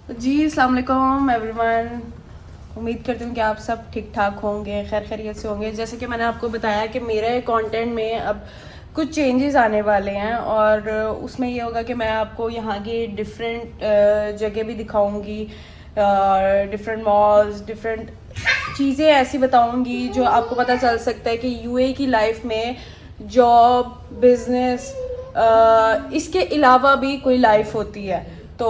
जी अस्सलाम वालेकुम एवरीवन। उम्मीद करती हूँ कि आप सब ठीक ठाक होंगे, खैर खैरियत से होंगे। जैसे कि मैंने आपको बताया कि मेरे कंटेंट में अब कुछ चेंजेस आने वाले हैं और उसमें ये होगा कि मैं आपको यहाँ की डिफरेंट जगह भी दिखाऊंगी, डिफरेंट मॉल्स, डिफरेंट चीज़ें ऐसी बताऊंगी जो आपको पता चल सकता है कि यूएई की लाइफ में जॉब, बिजनेस, इसके अलावा भी कोई लाइफ होती है। तो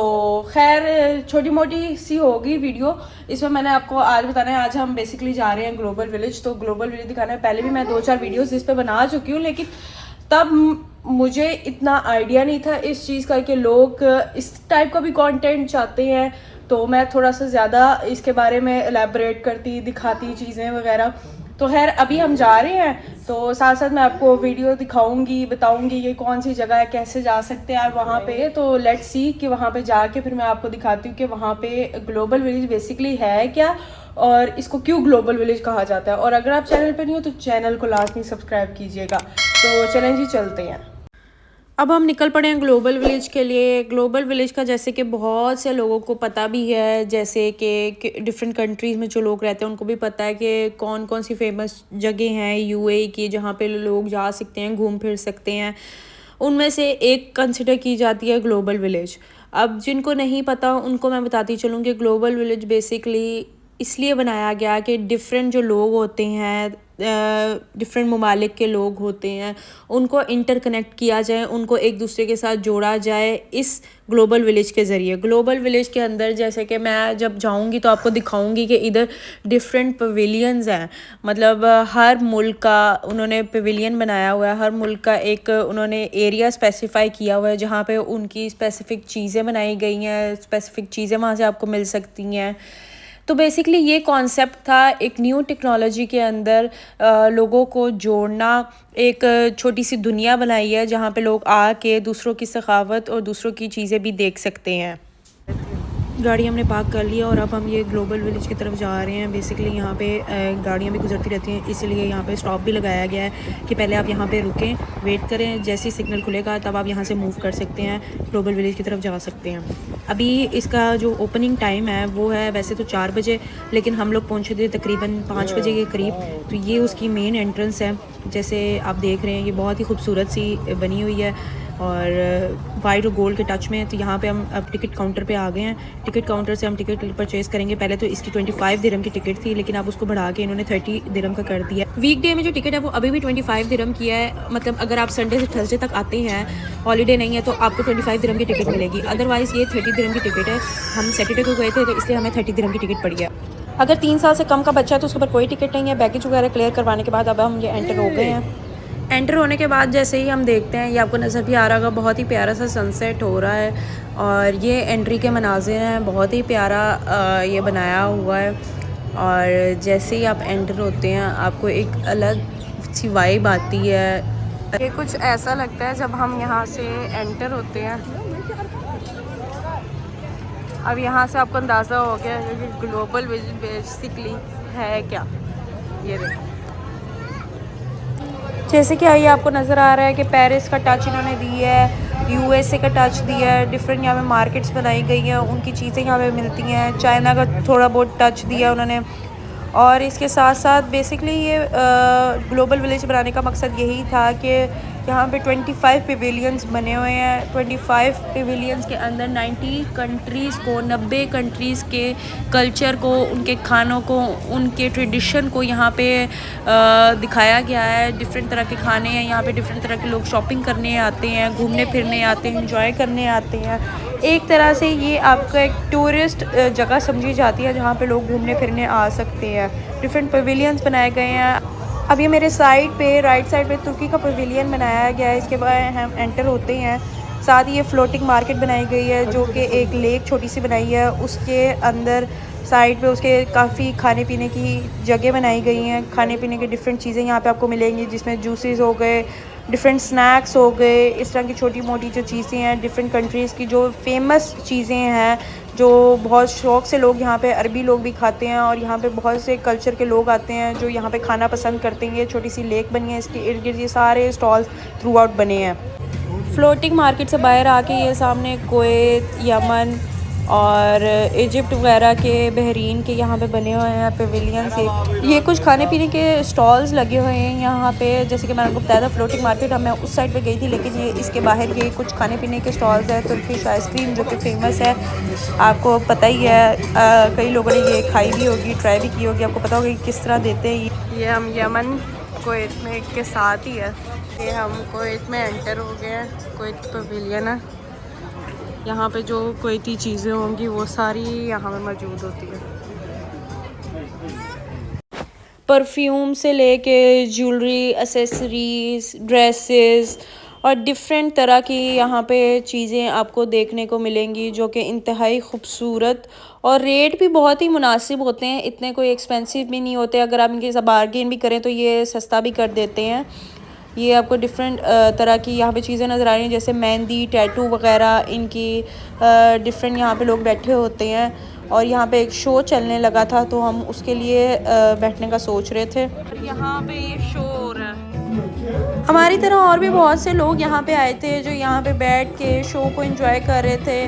खैर छोटी मोटी सी होगी वीडियो। इसमें मैंने आपको आज बताना है, आज हम बेसिकली जा रहे हैं ग्लोबल विलेज। तो ग्लोबल विलेज दिखाना है। पहले भी मैं 2-4 वीडियोस इस पे बना चुकी हूँ, लेकिन तब मुझे इतना आइडिया नहीं था इस चीज़ का कि लोग इस टाइप का भी कंटेंट चाहते हैं। तो मैं थोड़ा सा ज़्यादा इसके बारे में एलैबोरेट करती, दिखाती चीज़ें वगैरह। तो खैर अभी हम जा रहे हैं, तो साथ साथ मैं आपको वीडियो दिखाऊंगी, बताऊंगी ये कौन सी जगह है, कैसे जा सकते हैं आप वहाँ पे। तो लेट्स सी कि वहाँ पे जाके फिर मैं आपको दिखाती हूँ कि वहाँ पे ग्लोबल विलेज बेसिकली है क्या और इसको क्यों ग्लोबल विलेज कहा जाता है। और अगर आप चैनल पे नहीं हो तो चैनल को लाजमी सब्सक्राइब कीजिएगा। तो चलें जी, चलते हैं। अब हम निकल पड़े हैं ग्लोबल विलेज के लिए। ग्लोबल विलेज का जैसे कि बहुत से लोगों को पता भी है, जैसे कि डिफरेंट कंट्रीज़ में जो लोग रहते हैं उनको भी पता है कि कौन कौन सी फेमस जगह हैं यूएई की जहाँ पे लोग जा सकते हैं, घूम फिर सकते हैं। उनमें से एक कंसिडर की जाती है ग्लोबल विलेज। अब जिनको नहीं पता उनको मैं बताती चलूँ कि ग्लोबल विलेज बेसिकली इसलिए बनाया गया कि डिफरेंट जो लोग होते हैं, डिफरेंट ममालिक के लोग होते हैं, उनको इंटरकनेक्ट किया जाए, उनको एक दूसरे के साथ जोड़ा जाए इस ग्लोबल विलेज के ज़रिए। ग्लोबल विलेज के अंदर जैसे कि मैं जब जाऊंगी तो आपको दिखाऊंगी कि इधर डिफरेंट पवेलियंस हैं। मतलब हर मुल्क का उन्होंने पवेलियन बनाया हुआ है, हर मुल्क का एक उन्होंने एरिया स्पेसिफाई किया हुआ है जहाँ पे उनकी स्पेसिफ़िक चीज़ें बनाई गई हैं, स्पेसिफ़िक चीज़ें वहाँ से आपको मिल सकती हैं। तो बेसिकली ये कॉन्सेप्ट था एक न्यू टेक्नोलॉजी के अंदर लोगों को जोड़ना। एक छोटी सी दुनिया बनाई है जहाँ पे लोग आके दूसरों की सखावत और दूसरों की चीज़ें भी देख सकते हैं। गाड़ी हमने पार्क कर लिया और अब हम ये ग्लोबल विलेज की तरफ जा रहे हैं। बेसिकली यहाँ पे गाड़ियाँ भी गुजरती रहती हैं, इसलिए यहाँ पे स्टॉप भी लगाया गया है कि पहले आप यहाँ पे रुकें, वेट करें, जैसे ही सिग्नल खुलेगा तब आप यहाँ से मूव कर सकते हैं, ग्लोबल विलेज की तरफ जा सकते हैं। अभी इसका जो ओपनिंग टाइम है वो है वैसे तो 4 बजे, लेकिन हम लोग पहुँचे थे तकरीबन 5 बजे के करीब। तो ये उसकी मेन एंट्रेंस है, जैसे आप देख रहे हैं। ये बहुत ही खूबसूरत सी बनी हुई है और वाइट और गोल्ड के टच में। तो यहाँ पे हम अब टिकट काउंटर पे आ गए हैं। टिकट काउंटर से हम टिकट परचेज़ करेंगे। पहले तो इसकी 25 दिरहम की टिकट थी, लेकिन अब उसको बढ़ा के इन्होंने 30 दिरहम का कर दिया। वीक डे में जो टिकट है वो अभी भी 25 दिरहम की है। मतलब अगर आप संडे से थर्सडे तक आते हैं, हॉलीडे नहीं है, तो आपको 25 दिरहम की टिकट मिलेगी। अदरवाइज़ ये 30 दिरहम की टिकट है। हम सैटरडे को गए थे तो इसलिए हमें 30 दिरहम की टिकट पड़ी है। अगर 3 साल से कम का बच्चा है तो उसके ऊपर कोई टिकट नहीं है। बैगेज वगैरह क्लियर करवाने के बाद अब हम ये एंटर हो गए हैं। एंटर होने के बाद जैसे ही हम देखते हैं, ये आपको नज़र भी आ रहा होगा, बहुत ही प्यारा सा सनसेट हो रहा है और ये एंट्री के मनाजिर हैं। बहुत ही प्यारा ये बनाया हुआ है और जैसे ही आप एंटर होते हैं आपको एक अलग सी वाइब आती है। ये कुछ ऐसा लगता है जब हम यहाँ से एंटर होते हैं। अब यहाँ से आपको अंदाज़ा हो गया कि ग्लोबल विलेज बेसिकली है क्या। ये देखो, जैसे कि ये आपको नज़र आ रहा है कि पेरिस का टच इन्होंने दी है, यूएसए का टच दिया है। डिफरेंट यहाँ पे मार्केट्स बनाई गई हैं, उनकी चीज़ें यहाँ पे मिलती हैं। चाइना का थोड़ा बहुत टच दिया उन्होंने। और इसके साथ साथ बेसिकली ये ग्लोबल विलेज बनाने का मकसद यही था कि यहाँ पे 25 पेविलियंस बने हुए हैं। 25 पेविलियंस के अंदर 90 कंट्रीज़ के कल्चर को, उनके खानों को, उनके ट्रेडिशन को यहाँ पे दिखाया गया है। डिफरेंट तरह के खाने हैं यहाँ पे, डिफरेंट तरह के लोग शॉपिंग करने आते हैं, घूमने फिरने आते हैं, इंजॉय करने आते हैं। एक तरह से ये आपका एक टूरिस्ट जगह समझी जाती है जहाँ पे लोग घूमने फिरने आ सकते हैं। डिफरेंट पवेलियंस बनाए गए हैं। अब ये मेरे साइड पे, राइट साइड पे तुर्की का पवेलियन बनाया गया है। इसके बाद हम एंटर होते हैं, साथ ही ये फ्लोटिंग मार्केट बनाई गई है जो कि एक लेक छोटी सी बनाई है। उसके अंदर साइड पे उसके काफ़ी खाने पीने की जगह बनाई गई हैं। खाने पीने की डिफरेंट चीज़ें यहाँ पे आपको मिलेंगी, जिसमें जूसेस हो गए, डिफरेंट स्नैक्स हो गए, इस तरह की छोटी मोटी जो चीज़ें हैं, डिफरेंट कंट्रीज़ की जो फेमस चीज़ें हैं, जो बहुत शौक़ से लोग यहाँ पे, अरबी लोग भी खाते हैं और यहाँ पे बहुत से कल्चर के लोग आते हैं जो यहाँ पे खाना पसंद करते हैं। ये छोटी सी लेक बनी है, इसके इर्द गिर्द ये सारे स्टॉल्स थ्रू आउट बने हैं। फ्लोटिंग मार्केट से बाहर आके ये सामने कुवैत, यमन, और इजिप्ट वगैरह के, बहरीन के यहाँ पे बने हुए हैं पेविलियन से। ये कुछ खाने पीने के स्टॉल्स लगे हुए हैं यहाँ पे। जैसे कि मैंने आपको बताया था फ्लोटिंग मार्केट, मैं उस साइड पे गई थी, लेकिन ये इसके बाहर ये कुछ खाने पीने के स्टॉल्स हैं। तुर्किश आइसक्रीम जो कि फ़ेमस है, आपको पता ही है। कई लोगों ने ये खाई भी होगी, ट्राई भी की होगी, आपको पता होगा कि किस तरह देते हैं। ये हम यमन कुवैत में के साथ ही है। ये हम कुवैत में एंटर हो गए हैं। कुवैत पेविलियन है। यहाँ पे जो कुवैती चीज़ें होंगी वो सारी यहाँ पे मौजूद होती है। परफ्यूम से लेके ज्वेलरी, एसेसरीज, ड्रेसेस और डिफरेंट तरह की यहाँ पे चीज़ें आपको देखने को मिलेंगी, जो कि इंतहाई खूबसूरत और रेट भी बहुत ही मुनासिब होते हैं। इतने कोई एक्सपेंसिव भी नहीं होते। अगर आप इनके साथ बार्गेन भी करें तो ये सस्ता भी कर देते हैं। ये आपको डिफरेंट तरह की यहाँ पे चीज़ें नज़र आ रही हैं, जैसे मेहंदी, टैटू वगैरह। इनकी डिफरेंट यहाँ पे लोग बैठे होते हैं। और यहाँ पे एक शो चलने लगा था, तो हम उसके लिए बैठने का सोच रहे थे। यहाँ पे ये शो हो रहा है। हमारी तरह और भी बहुत से लोग यहाँ पे आए थे, जो यहाँ पे बैठ के शो को एंजॉय कर रहे थे,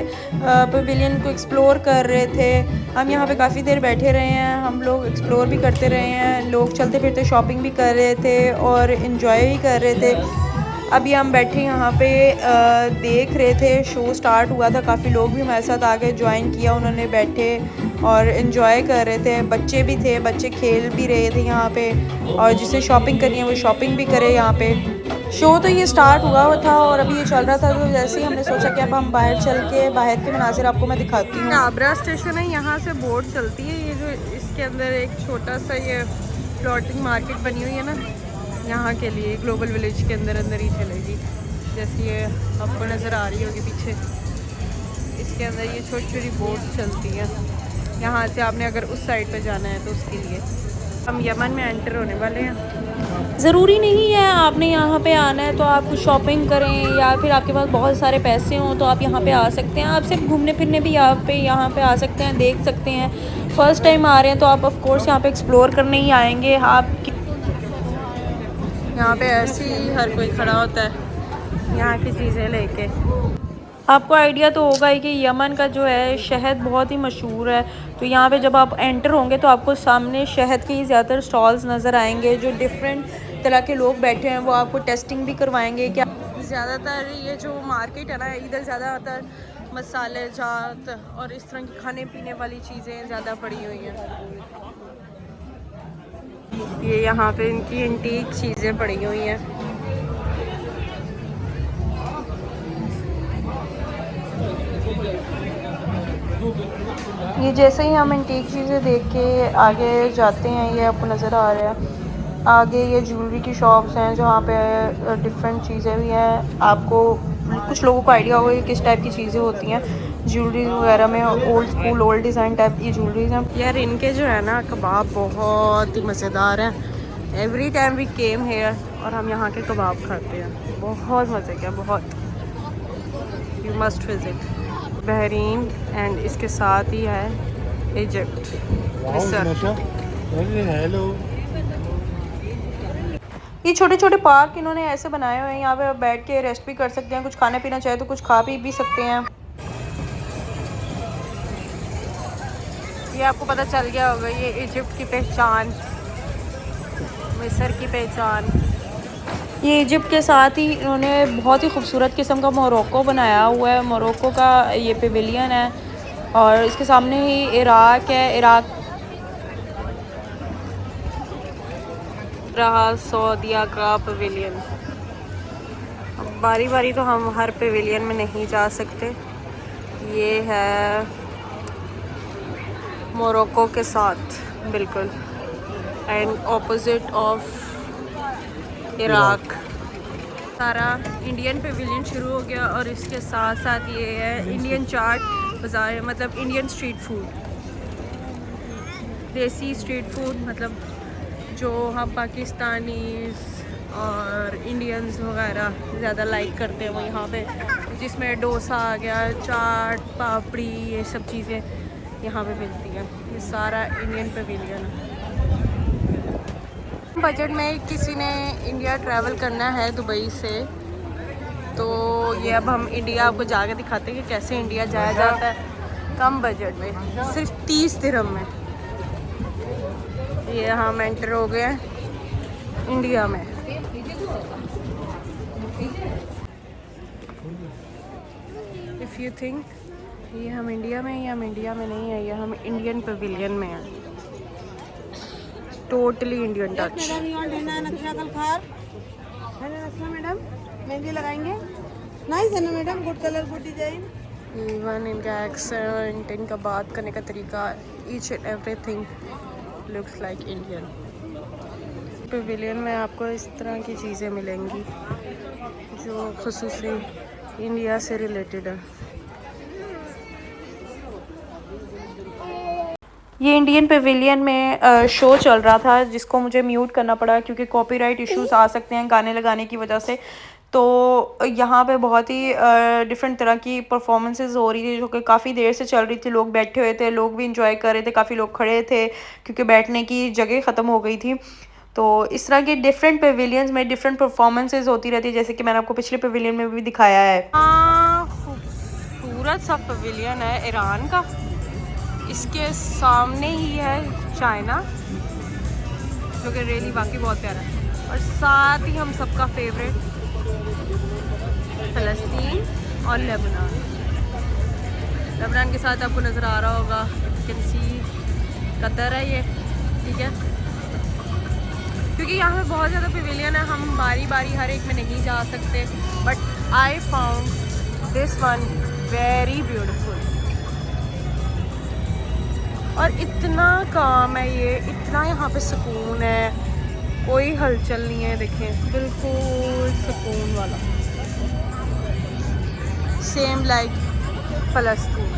पवेलियन को एक्सप्लोर कर रहे थे। हम यहाँ पे काफ़ी देर बैठे रहे हैं, हम लोग एक्सप्लोर भी करते रहे हैं। लोग चलते फिरते शॉपिंग भी कर रहे थे और इन्जॉय भी कर रहे थे। अभी हम बैठे यहाँ पे देख रहे थे, शो स्टार्ट हुआ था। काफ़ी लोग भी हमारे साथ आके ज्वाइन किया, उन्होंने बैठे और इन्जॉय कर रहे थे। बच्चे भी थे, बच्चे खेल भी रहे थे यहाँ पे, और जिसे शॉपिंग करनी है वो शॉपिंग भी करे यहाँ पे। शो तो ये स्टार्ट हुआ था और अभी ये चल रहा था, तो जैसे ही हमने सोचा कि अब हम बाहर चल के बाहर के मनाजिर आपको मैं दिखाती हूँ। आबरा स्टेशन है, यहाँ से बोट चलती है। ये जो इसके अंदर एक छोटा सा ये फ्लोटिंग मार्केट बनी हुई है ना, यहाँ के लिए ग्लोबल विलेज के अंदर अंदर ही चलेगी। जैसे ये आपको नज़र आ रही होगी पीछे, इसके अंदर ये छोटी छोटी बोट चलती हैं। यहाँ से आपने अगर उस साइड पे जाना है तो उसके लिए हम यमन में एंटर होने वाले हैं। ज़रूरी नहीं है आपने यहाँ पे आना है तो आप कुछ शॉपिंग करें, या फिर आपके पास बहुत सारे पैसे हों तो आप यहाँ पे आ सकते हैं। आप सिर्फ घूमने फिरने भी यहाँ पे आ सकते हैं, देख सकते हैं। फ़र्स्ट टाइम आ रहे हैं तो आप ऑफ कोर्स यहाँ पे एक्सप्लोर करने ही आएंगे। आप यहाँ पे ऐसे ही हर कोई खड़ा होता है यहाँ की चीज़ें लेके। आपको आइडिया तो होगा ही कि यमन का जो है शहद बहुत ही मशहूर है। तो यहाँ पे जब आप एंटर होंगे तो आपको सामने शहद के ही ज़्यादातर स्टॉल्स नज़र आएंगे। जो डिफरेंट तरह के लोग बैठे हैं वो आपको टेस्टिंग भी करवाएंगे। क्या ज़्यादातर ये जो मार्केट है ना, इधर ज़्यादातर मसाले जात और इस तरह की खाने पीने वाली चीज़ें ज़्यादा पड़ी हुई हैं। ये यहाँ पे इनकी एंटीक चीज़ें पड़ी हुई हैं। ये जैसे ही हम एंटीक चीज़ें देख के आगे जाते हैं, ये आपको नज़र आ रहा है आगे ये ज्वेलरी की शॉप्स हैं जहाँ पे डिफरेंट चीज़ें भी हैं। आपको कुछ लोगों को आइडिया होगा कि किस टाइप की चीज़ें होती हैं ज्वेलरी वगैरह में। Old school, old design type की ज्वेलरीज हैं। यार इनके जो है ना कबाब बहुत ही मज़ेदार हैं। Every time we came here और हम यहाँ के कबाब खाते हैं, बहुत मज़े का, बहुत। You must visit Bahrain and इसके साथ ही है इजिप्ट, मिस्र। हेलो। ये छोटे छोटे पार्क इन्होंने ऐसे बनाए हुए हैं, यहाँ पे आप बैठ के रेस्ट भी कर सकते हैं, कुछ खाना पीना चाहे तो कुछ खा पी भी सकते हैं। ये आपको पता चल गया होगा, ये इजिप्ट की पहचान, मिस्र की पहचान। ये इजिप्ट के साथ ही इन्होंने बहुत ही खूबसूरत किस्म का मोरक्को बनाया हुआ है। मोरक्को का ये पेविलियन है और इसके सामने ही इराक है। इराक रहा सऊदीया का पेविलियन। बारी बारी तो हम हर पेविलियन में नहीं जा सकते। ये है मोरक्को के साथ बिल्कुल एंड ऑपोजिट ऑफ इराक। सारा इंडियन पेविलियन शुरू हो गया और इसके साथ साथ ये है इंडियन चाट बाज़ार, मतलब इंडियन स्ट्रीट फूड, देसी स्ट्रीट फूड, मतलब जो हम पाकिस्तानीज़ और इंडियंस वगैरह ज़्यादा लाइक करते हैं वो यहाँ पे, जिसमें डोसा आ गया, चाट, पापड़ी, ये सब चीज़ें यहाँ पे मिलती हैं। ये सारा इंडियन पेविलियन है। बजट में किसी ने इंडिया ट्रैवल करना है दुबई से, तो ये अब हम इंडिया आपको जाकर दिखाते हैं कि कैसे इंडिया जाया जाता है। कम बजट में, सिर्फ 30 दिरहम में। ये हम एंटर हो गए हैं इंडिया में। इफ़ यू थिंक ये हम इंडिया में हैं, या हम इंडिया में नहीं है, ये हम इंडियन पवेलियन में हैं। Totally Indian touch. Madam mehndi लगाएंगे, नाइस है ना madam, good colour good design. Even इनका एक्सेंट, इनका बात करने का तरीका, each and everything looks like Indian. Pavilion में आपको इस तरह की चीज़ें मिलेंगी जो ख़ुसूसी इंडिया से रिलेटेड है। ये इंडियन पवेलियन में शो चल रहा था जिसको मुझे म्यूट करना पड़ा क्योंकि कॉपीराइट इश्यूज आ सकते हैं गाने लगाने की वजह से। तो यहाँ पे बहुत ही डिफरेंट तरह की परफॉर्मेंसेस हो रही थी जो कि काफ़ी देर से चल रही थी। लोग बैठे हुए थे, लोग भी इंजॉय कर रहे थे, काफ़ी लोग खड़े थे क्योंकि बैठने की जगह ख़त्म हो गई थी। तो इस तरह के डिफरेंट पवेलियंस में डिफरेंट परफॉर्मेंसेस होती रहती है, जैसे कि मैंने आपको पिछले पवेलियन में भी दिखाया है। खूबसूरत सा पवेलियन है ईरान का, इसके सामने ही है चाइना जो कि रियली बाकी बहुत प्यारा है, और साथ ही हम सबका फेवरेट फ़लस्तीन और लेबनान। लेबनान के साथ आपको नज़र आ रहा होगा कैन सी कतर है ये, ठीक है। क्योंकि यहाँ पे बहुत ज़्यादा पवेलियन है, हम बारी बारी हर एक में नहीं जा सकते, but I found this one very beautiful. और इतना काम है ये, इतना यहाँ पे सुकून है, कोई हलचल नहीं है, देखें बिल्कुल सुकून वाला, सेम लाइक फ़लस्तीन।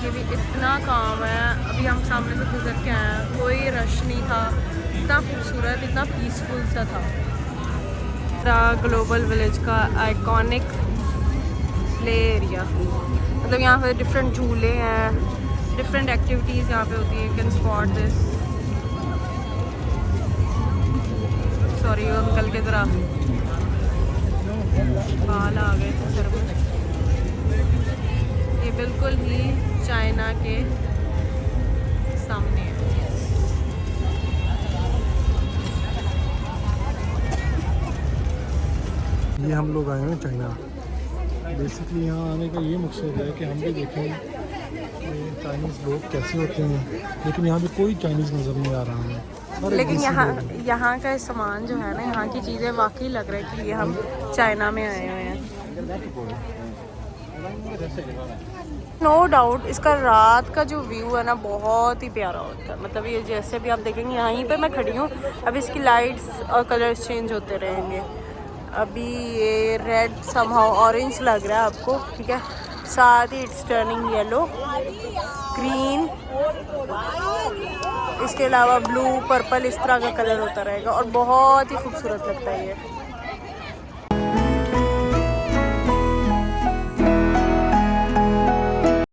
ये भी इतना काम है। अभी हम सामने से गुजर के आए हैं, कोई रश नहीं था, इतना खूबसूरत, इतना पीसफुल सा था। ग्लोबल विलेज का आइकॉनिक प्ले एरिया, मतलब यहाँ पे डिफरेंट झूले हैं, डिफरेंट एक्टिविटीज़ यहाँ पे होती हैं। Can spot this, sorry uncle के ज़रा बाल आ गए थे सर में। ये बिल्कुल ही चाइना के सामने है। ये हम लोग आए हैं चाइना। बेसिकली यहाँ आने का ये मकसद है कि हम भी देखें कि चाइनीज़ लोग कैसे होते हैं, लेकिन यहाँ पे कोई चाइनीज़ नज़र नहीं आ रहा है। लेकिन यहाँ का सामान जो है ना, यहाँ की चीज़ें वाकई लग रहा है कि ये हम चाइना में आए हुए हैं। नो डाउट इसका रात का जो व्यू है ना बहुत ही प्यारा होता है। मतलब ये जैसे भी आप देखेंगे, यहीं पे मैं खड़ी हूँ, अब इसकी लाइट्स और कलर्स चेंज होते रहेंगे। अभी ये रेड समहाउ ऑरेंज लग रहा है आपको, ठीक है, साथ ही इट्स टर्निंग येलो, ग्रीन, इसके अलावा ब्लू, पर्पल, इस तरह का कलर होता रहेगा और बहुत ही खूबसूरत लगता है ये।